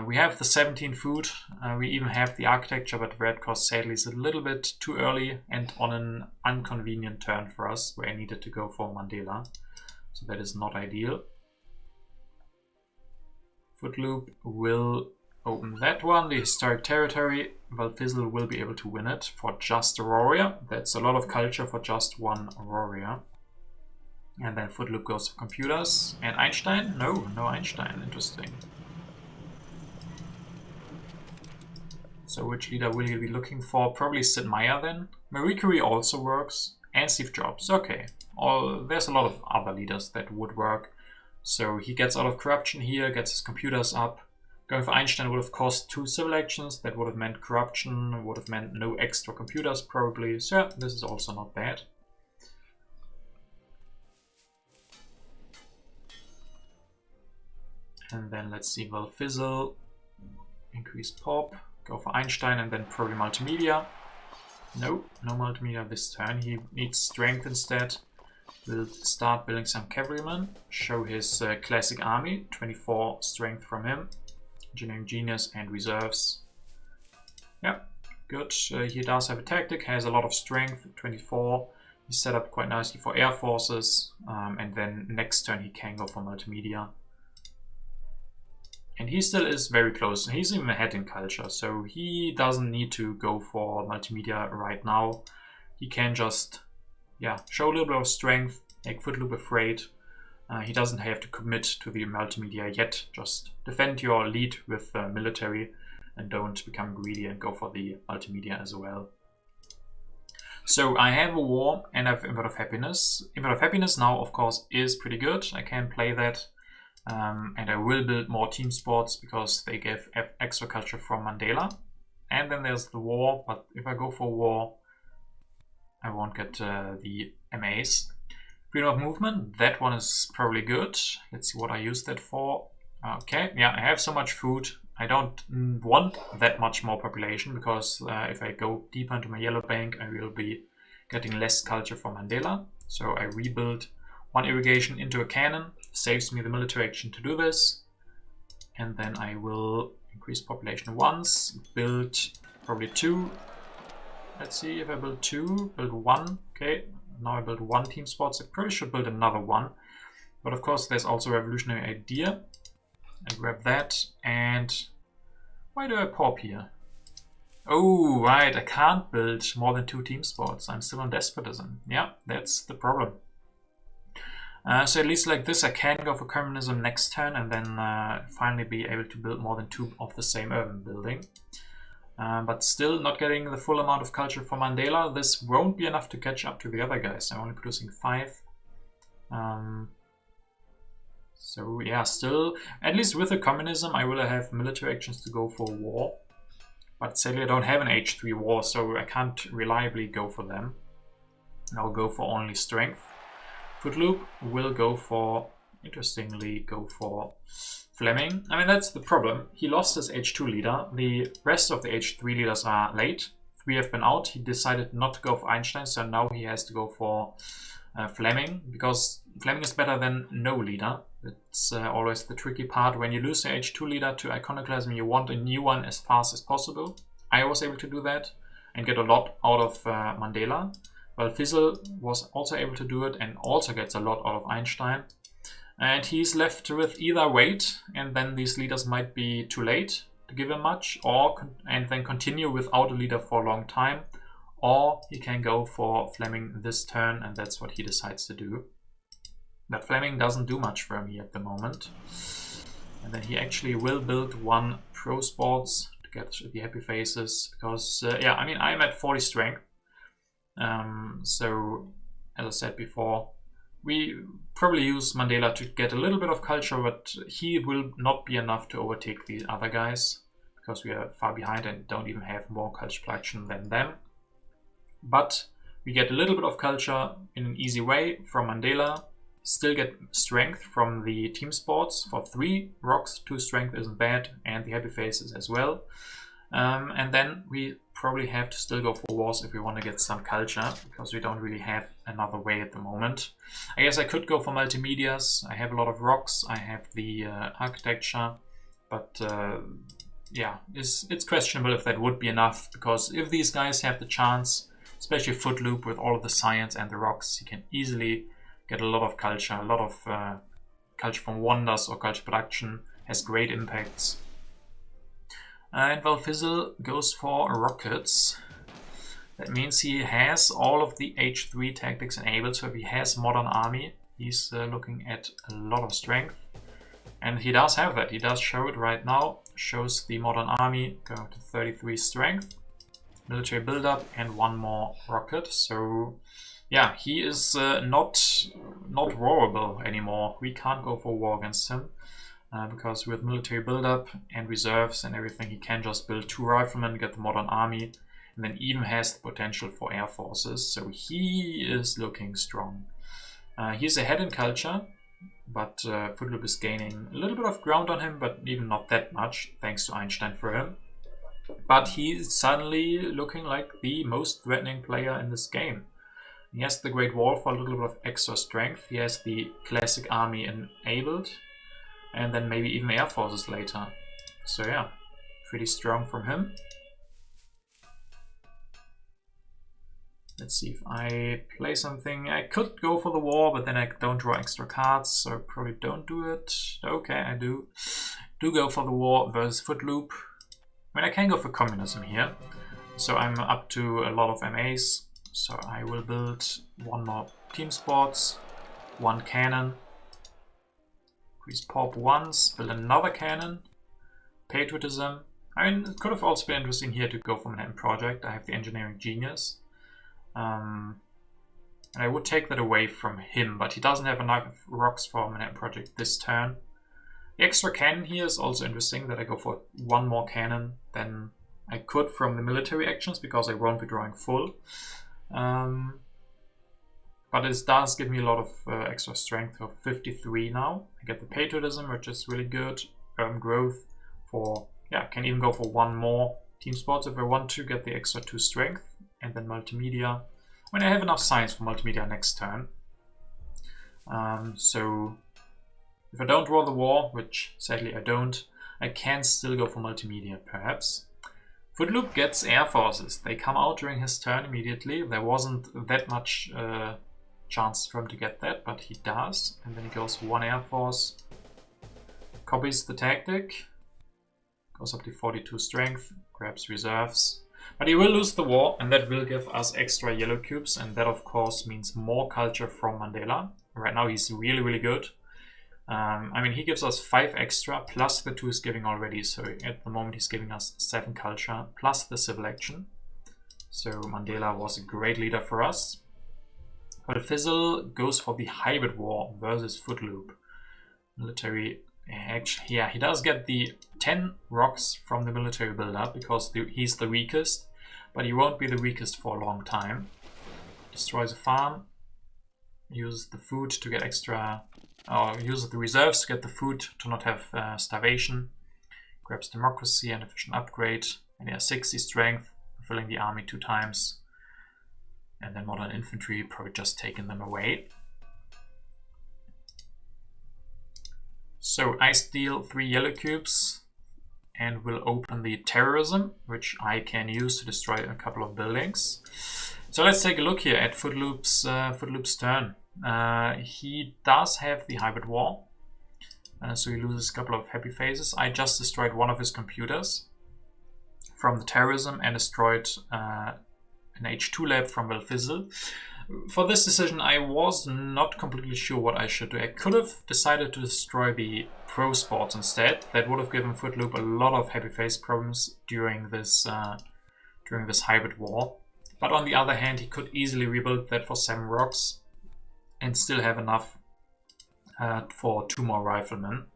We have the 17 food. We even have the architecture, but Red Cross sadly is a little bit too early and on an inconvenient turn for us, where I needed to go for Mandela. So that is not ideal. Footloop will open that one, the historic territory. Valfizzle will be able to win it for just a warrior. That's a lot of culture for just 1 warrior. And then Footloop goes to computers. And Einstein? No Einstein. Interesting. So which leader will you be looking for? Probably Sid Meier then. Marie Curie also works. And Steve Jobs. Okay. There's a lot of other leaders that would work. So he gets out of corruption here, gets his computers up. Going for Einstein would have cost 2 civil actions. That would have meant corruption, would have meant no extra computers probably. So yeah, this is also not bad. And then let's see, Valfizzle, increase pop, go for Einstein and then probably multimedia. No multimedia this turn. He needs strength instead. Will start building some cavalrymen, show his classic army, 24 strength from him. Engineering genius and reserves. Yeah, good. He does have a tactic, has a lot of strength, 24. He's set up quite nicely for air forces. And then next turn he can go for multimedia. And he still is very close. He's even ahead in culture, so he doesn't need to go for multimedia right now. He can just, yeah, show a little bit of strength, make Footloop afraid. He doesn't have to commit to the multimedia yet. Just defend your lead with military and don't become greedy and go for the multimedia as well. So I have a war and I have Input of Happiness. Input of Happiness now, of course, is pretty good. I can play that. And I will build more team sports because they give extra culture from Mandela. And then there's the war, but if I go for war, I won't get the MAs. Freedom of movement, that one is probably good. Let's see what I use that for. Okay, yeah, I have so much food. I don't want that much more population because if I go deeper into my yellow bank, I will be getting less culture from Mandela. So I rebuild 1 irrigation into a cannon, saves me the military action to do this. And then I will increase population once, build probably 2. Let's see if I build 2, build 1. Okay, now I build 1 team spots. I probably should build another one. But of course there's also a revolutionary idea. I grab that and why do I pop here? Oh, right, I can't build more than 2 team spots. I'm still on despotism. Yeah, that's the problem. So at least like this I can go for communism next turn and then finally be able to build more than 2 of the same urban building. But still not getting the full amount of culture for Mandela. This won't be enough to catch up to the other guys. I'm only producing 5. So yeah, still, at least with the communism, I will have military actions to go for war. But sadly I don't have an H3 war, so I can't reliably go for them. I'll go for only strength. Footloop will go for, interestingly, go for Fleming. I mean, that's the problem. He lost his H2 leader. The rest of the H3 leaders are late. 3 have been out. He decided not to go for Einstein, so now he has to go for Fleming, because Fleming is better than no leader. It's always the tricky part. When you lose the H2 leader to Iconoclasm, you want a new one as fast as possible. I was able to do that and get a lot out of Mandela. Well, Fizzle was also able to do it and also gets a lot out of Einstein. And he's left with either wait, and then these leaders might be too late to give him much, or and then continue without a leader for a long time, or he can go for Fleming this turn, and that's what he decides to do. But Fleming doesn't do much for me at the moment. And then he actually will build one Pro Sports to get the happy faces, because, yeah, I mean, I'm at 40 strength. So, as I said before, we probably use Mandela to get a little bit of culture, but he will not be enough to overtake the other guys, because we are far behind and don't even have more culture production than them. But we get a little bit of culture in an easy way from Mandela. Still get strength from the team sports for 3 rocks. 2 strength isn't bad, and the happy faces as well. And then we probably have to still go for wars if we want to get some culture, because we don't really have another way at the moment. I guess I could go for multimedias. I have a lot of rocks. I have the architecture, but yeah, it's questionable if that would be enough, because if these guys have the chance, especially Footloop with all of the science and the rocks, he can easily get a lot of culture. A lot of culture from wonders or culture production has great impacts. And Valfizzle goes for rockets. That means he has all of the H3 tactics enabled, so if he has modern army, he's looking at a lot of strength. And he does have that, he does show it right now. Shows the modern army going to 33 strength, military buildup, and 1 more rocket. So yeah, he is not warable anymore. We can't go for war against him. Because with military buildup and reserves and everything, he can just build 2 riflemen, get the modern army, and then even has the potential for air forces. So he is looking strong. He's ahead in culture, but Footloop is gaining a little bit of ground on him, but even not that much, thanks to Einstein for him. But he's suddenly looking like the most threatening player in this game. He has the Great Wall for a little bit of extra strength. He has the classic army enabled, and then maybe even air forces later. So yeah, pretty strong from him. Let's see if I play something. I could go for the war, but then I don't draw extra cards, so I probably don't do it. Okay, I do go for the war versus Footloop. I mean, I can go for communism here, so I'm up to a lot of MAs. So I will build 1 more team sports, 1 cannon, increase pop once, build another cannon, patriotism. I mean, it could have also been interesting here to go for Manhattan Project. I have the engineering genius. And I would take that away from him, but he doesn't have enough rocks for Manhattan Project this turn. The extra cannon here is also interesting, that I go for 1 more cannon than I could from the military actions, because I won't be drawing full. But it does give me a lot of extra strength of 53 now. I get the patriotism, which is really good. Growth for, yeah, can even go for 1 more team sports if I want to get the extra 2 strength. And then multimedia. I mean, I have enough science for multimedia next turn. So if I don't draw the war, which sadly I don't, I can still go for multimedia perhaps. Footloop gets air forces. They come out during his turn immediately. There wasn't that much chance for him to get that, but he does. And then he goes 1 air force, copies the tactic, goes up to 42 strength, grabs reserves. But he will lose the war, and that will give us extra yellow cubes, and that of course means more culture from Mandela. Right now he's really, really good. I mean, he gives us 5 extra, plus the 2 is giving already, so at the moment he's giving us 7 culture, plus the civil action. So Mandela was a great leader for us. Valfizzle goes for the hybrid war versus Footloop. Military action, yeah, he does get the 10 rocks from the military build-up, because he's the weakest, but he won't be the weakest for a long time. Destroys a farm, uses the food to get extra, or uses the reserves to get the food to not have starvation. Grabs democracy and efficient upgrade, and he has 60 strength, filling the army 2 times. And then modern infantry, probably just taking them away. So I steal 3 yellow cubes and will open the terrorism, which I can use to destroy a couple of buildings. So let's take a look here at Footloop's turn. He does have the hybrid war, so he loses a couple of happy faces. I just destroyed one of his computers from the terrorism and destroyed a an H2 lab from Valfizzle. For this decision, I was not completely sure what I should do. I could have decided to destroy the Pro Sports instead. That would have given Footloop a lot of happy face problems during this hybrid war. But on the other hand, he could easily rebuild that for 7 rocks and still have enough for 2 more riflemen.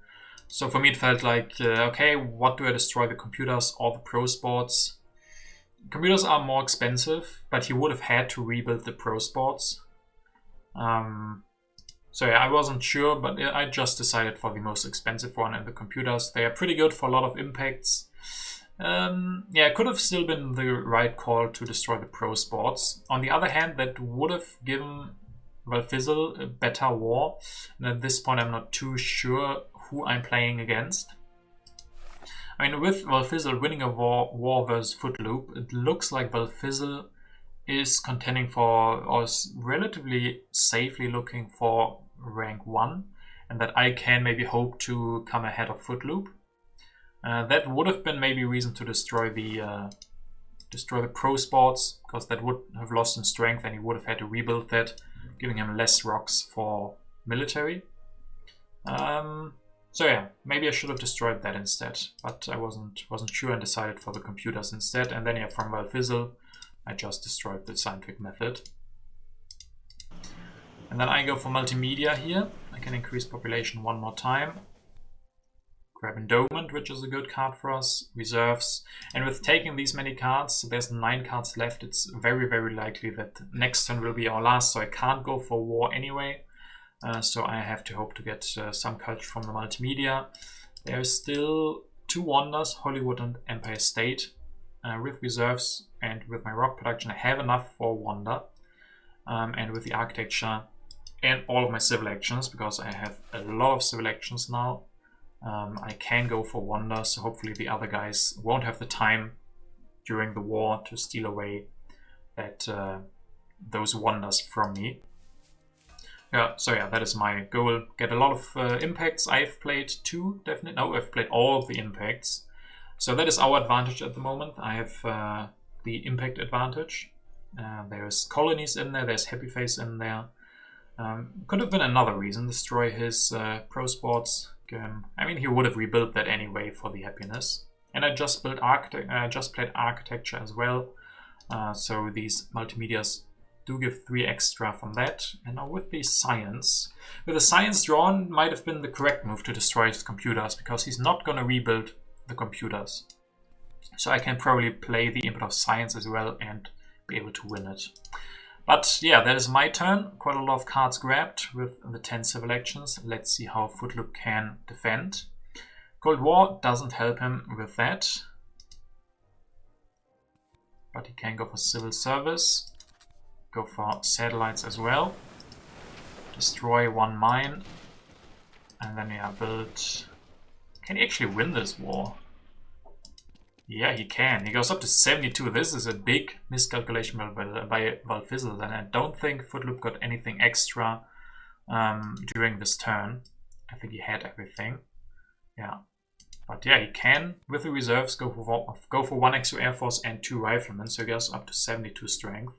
So for me it felt like, okay, what do I destroy, the computers or the Pro Sports? Computers are more expensive, but he would have had to rebuild the Pro Sports. So yeah, I wasn't sure, but I just decided for the most expensive one, and the computers, they are pretty good for a lot of impacts. Yeah, it could have still been the right call to destroy the Pro Sports. On the other hand, that would have given Valfizzle a better war, and at this point I'm not too sure who I'm playing against. I mean, with Valfizzle winning a war versus Footloop, it looks like Valfizzle is contending for, or is relatively safely looking for rank 1, and that I can maybe hope to come ahead of Footloop. That would have been maybe reason to destroy the Pro Sports, because that would have lost in strength and he would have had to rebuild that, giving him less rocks for military. So yeah, maybe I should have destroyed that instead, but I wasn't sure and decided for the computers instead. And then yeah, from Valfizzle, I just destroyed the scientific method. And then I go for multimedia here. I can increase population 1 more time. Grab Endowment, which is a good card for us. Reserves. And with taking these many cards, there's 9 cards left, it's very, very likely that next turn will be our last, so I can't go for war anyway. So I have to hope to get some culture from the multimedia. There's still 2 wonders, Hollywood and Empire State. With reserves and with my rock production, I have enough for wonder. And with the architecture and all of my civil actions, because I have a lot of civil actions now, I can go for wonder. So hopefully the other guys won't have the time during the war to steal away those wonders from me. Yeah, so yeah, that is my goal. Get a lot of impacts. I've played 2, definitely. No, I've played all of the impacts. So that is our advantage at the moment. I have the impact advantage. There's colonies in there, there's happy face in there. Could have been another reason, destroy his Pro Sports. I mean, he would have rebuilt that anyway for the happiness. And I just played architecture as well. So these multimedias do give 3 extra from that. And now with the science. With the science drawn, might have been the correct move to destroy his computers, because he's not going to rebuild the computers. So I can probably play the input of science as well and be able to win it. But yeah, that is my turn. Quite a lot of cards grabbed with the 10 civil actions. Let's see how Footloop can defend. Cold War doesn't help him with that. But he can go for civil service. Go for satellites as well. Destroy 1 mine. And then yeah, build... Can he actually win this war? Yeah, he can. He goes up to 72. This is a big miscalculation by Valfizzle, and I don't think Footloop got anything extra during this turn. I think he had everything. Yeah. But yeah, he can, with the reserves, go for 1 extra Air Force and 2 riflemen, so he goes up to 72 strength.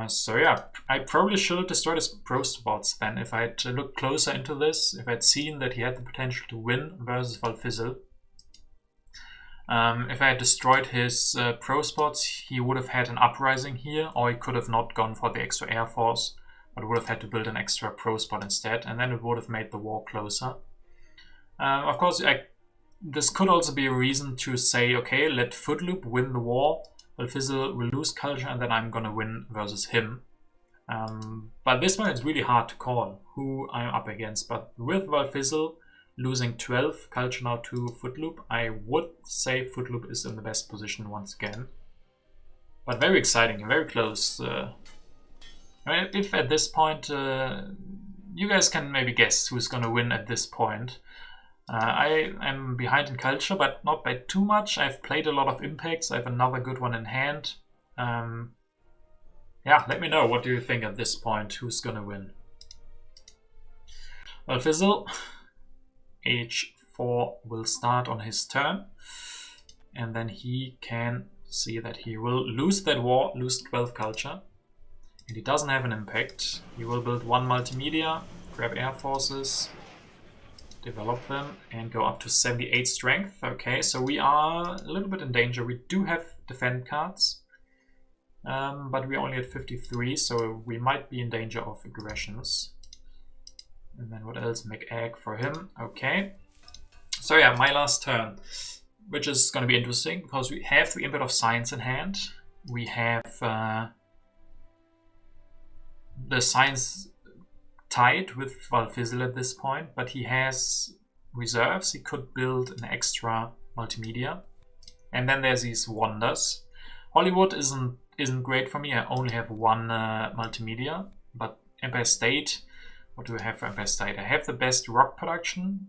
So yeah, I probably should have destroyed his Pro Sports then, if I had looked closer into this, if I had seen that he had the potential to win versus Valfizzle. If I had destroyed his Pro Sports, he would have had an uprising here, or he could have not gone for the extra Air Force, but would have had to build an extra Pro Spot instead, and then it would have made the war closer. Of course, this could also be a reason to say, okay, let Footloop win the war, Valfizzle will lose culture, and then I'm gonna win versus him. But this one it's really hard to call who I'm up against, but with Valfizzle losing 12 culture now to Footloop, I would say Footloop is in the best position once again. But very exciting and very close. I mean, if at this point, you guys can maybe guess who's gonna win at this point. I am behind in culture, but not by too much. I've played a lot of impacts. I have another good one in hand. Yeah, let me know. What do you think at this point? Who's gonna win? Valfizzle, H4 will start on his turn, and then he can see that he will lose that war, lose 12 culture. And he doesn't have an impact. He will build 1 multimedia, grab air forces, develop them, and go up to 78 strength. Okay, so we are a little bit in danger. We do have defend cards, but we're only at 53, so we might be in danger of aggressions. And then what else? Make egg for him. Okay. So yeah, my last turn, which is going to be interesting because we have the input of science in hand. We have the science tied with Valfizzle at this point, but he has reserves. He could build an extra multimedia. And then there's these wonders. Hollywood isn't great for me. I only have 1 multimedia, but Empire State, what do I have for Empire State? I have the best rock production.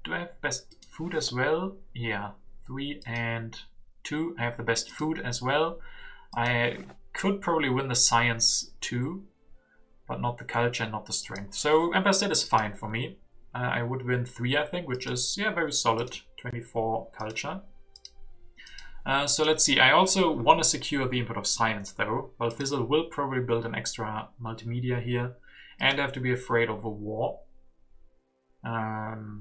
Do I have best food as well? Yeah, 3 and 2. I have the best food as well. I could probably win the science too, but not the culture and not the strength. So Empire State is fine for me. I would win 3, I think, which is, yeah, very solid. 24 culture. So let's see. I also want to secure the input of science though. Valfizzle will probably build an extra multimedia here, and I have to be afraid of a war.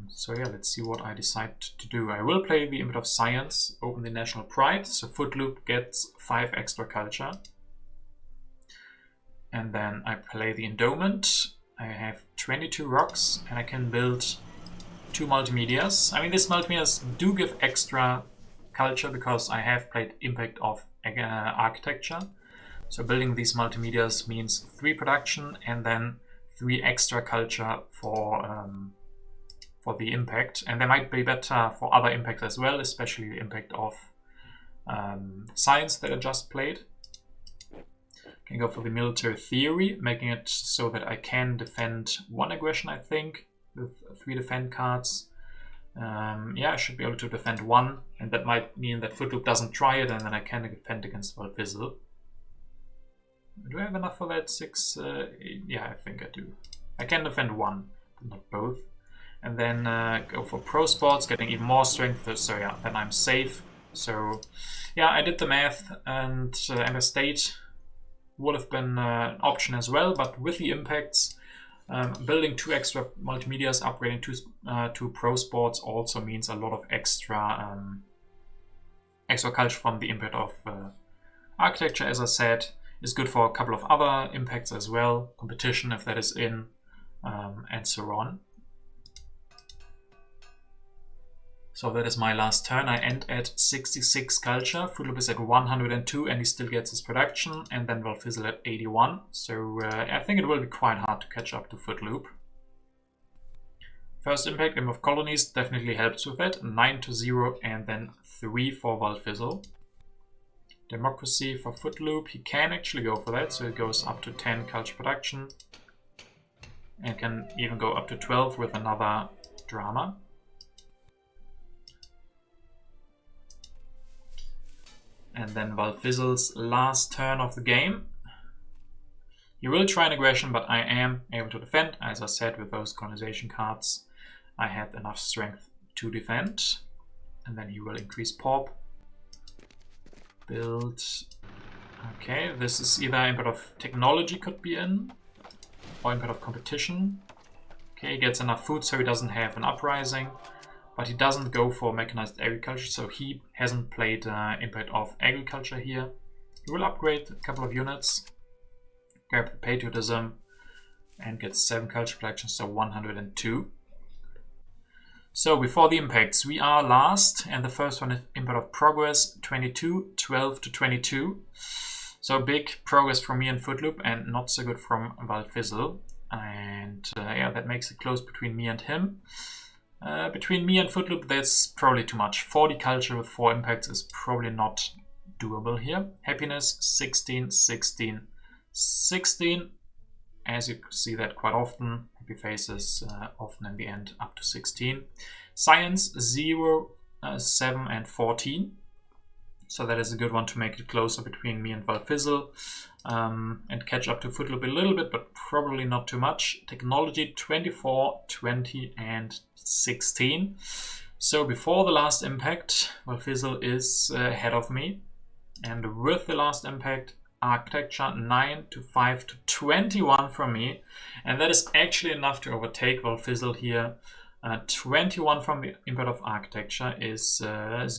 So yeah, let's see what I decide to do. I will play the input of science, open the national pride, so Footloop gets 5 extra culture. And then I play the endowment. I have 22 rocks and I can build 2 multimedias. I mean, these multimedias do give extra culture because I have played impact of architecture. So building these multimedias means 3 production and then 3 extra culture for the impact, and they might be better for other impacts as well, especially the impact of science that I just played. Can go for the military theory, making it so that I can defend 1 aggression, I think, with 3 defend cards. Yeah, I should be able to defend 1, and that might mean that Footloop doesn't try it, and then I can defend against Valfizzle. Do I have enough for that? 6? Yeah, I think I do. I can defend 1, but not both. And then go for pro sports, getting even more strength. So yeah, then I'm safe. So yeah, I did the math, and Empire State would have been an option as well. But with the impacts, building 2 extra multimedias, upgrading to pro sports also means a lot of extra extra culture from the impact of architecture, as I said. Is good for a couple of other impacts as well, competition if that is in, and so on. So that is my last turn. I end at 66 culture. Footloop is at 102 and he still gets his production, and then Valfizzle at 81. So I think it will be quite hard to catch up to Footloop. First impact, Game of Colonies, definitely helps with that. 9-0 and then 3 for Valfizzle. Democracy for Footloop, he can actually go for that, so it goes up to 10 culture production. And can even go up to 12 with another drama. And then Valfizzle's last turn of the game. He will try an aggression, but I am able to defend. As I said, with those colonization cards, I had enough strength to defend. And then he will increase pop. Build. Okay, this is either input of technology could be in, or input of competition. Okay, he gets enough food so he doesn't have an uprising. But he doesn't go for mechanized agriculture, so he hasn't played impact of agriculture here. He will upgrade a couple of units, grab the patriotism, and get 7 culture production, so 102. So before the impacts, we are last, and the first one is impact of progress, 22, 12 to 22. So big progress from me and Footloop, and not so good from Valfizzle. And yeah, that makes it close between me and him. Between me and Footloop, that's probably too much. 40 culture with 4 impacts is probably not doable here. Happiness, 16, 16, 16. As you see that quite often. Happy faces often in the end up to 16. Science, 0, 7 and 14. So that is a good one to make it closer between me and Valfizzle. And catch up to Footloop a little bit, but probably not too much. Technology, 24, 20 and 16. So before the last impact, Valfizzle is ahead of me. And with the last impact, architecture 9 to 5 to 21 from me. And that is actually enough to overtake Valfizzle here. 21 from the impact of architecture is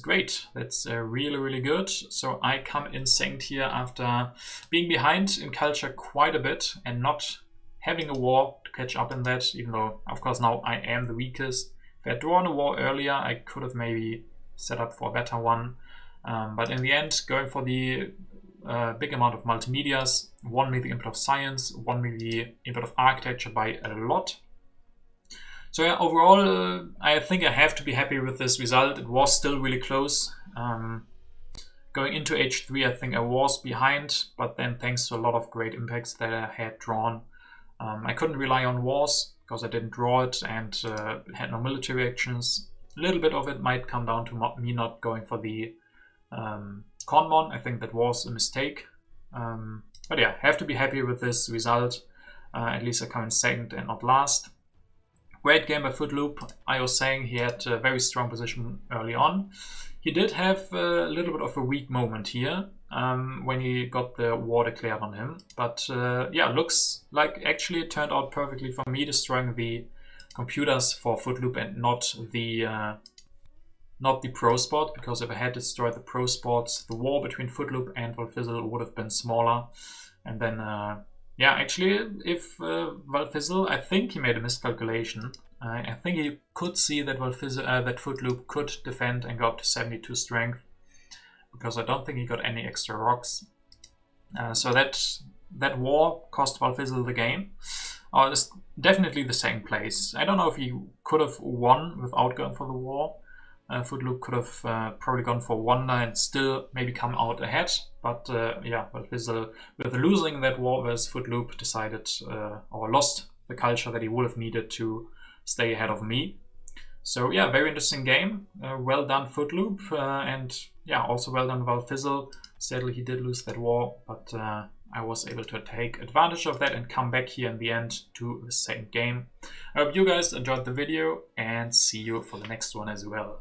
great. That's really, really good. So I come in second here after being behind in culture quite a bit and not having a war to catch up in that, even though, of course, now I am the weakest. If I had drawn a war earlier, I could have maybe set up for a better one. But in the end, going for the big amount of multimedias, won me the input of science, won me the input of architecture by a lot. So yeah, overall, I think I have to be happy with this result. It was still really close. Going into H3, I think I was behind, but then thanks to a lot of great impacts that I had drawn, I couldn't rely on wars because I didn't draw it and had no military actions. A little bit of it might come down to me not going for the Conmon. I think that was a mistake. But yeah, have to be happy with this result. At least I come in second and not last. Great game by Footloop. I was saying he had a very strong position early on. He did have a little bit of a weak moment here when he got the war declared on him. But yeah, looks like actually it turned out perfectly for me, destroying the computers for Footloop and not the pro sport, because if I had destroyed the pro sports, the war between Footloop and Valfizzle would have been smaller. And then yeah, actually, if Valfizzle, I think he made a miscalculation. I think he could see that that Footloop could defend and go up to 72 strength, because I don't think he got any extra rocks. So that war cost Valfizzle the game. It's definitely the second place. I don't know if he could have won without going for the war. Footloop could have probably gone for Wonder and still maybe come out ahead. But yeah, Valfizzle, with losing that war versus Footloop, decided or lost the culture that he would have needed to stay ahead of me. So yeah, very interesting game. Well done Footloop, and yeah, also well done Valfizzle. Sadly, he did lose that war, but I was able to take advantage of that and come back here in the end to the second game. I hope you guys enjoyed the video and see you for the next one as well.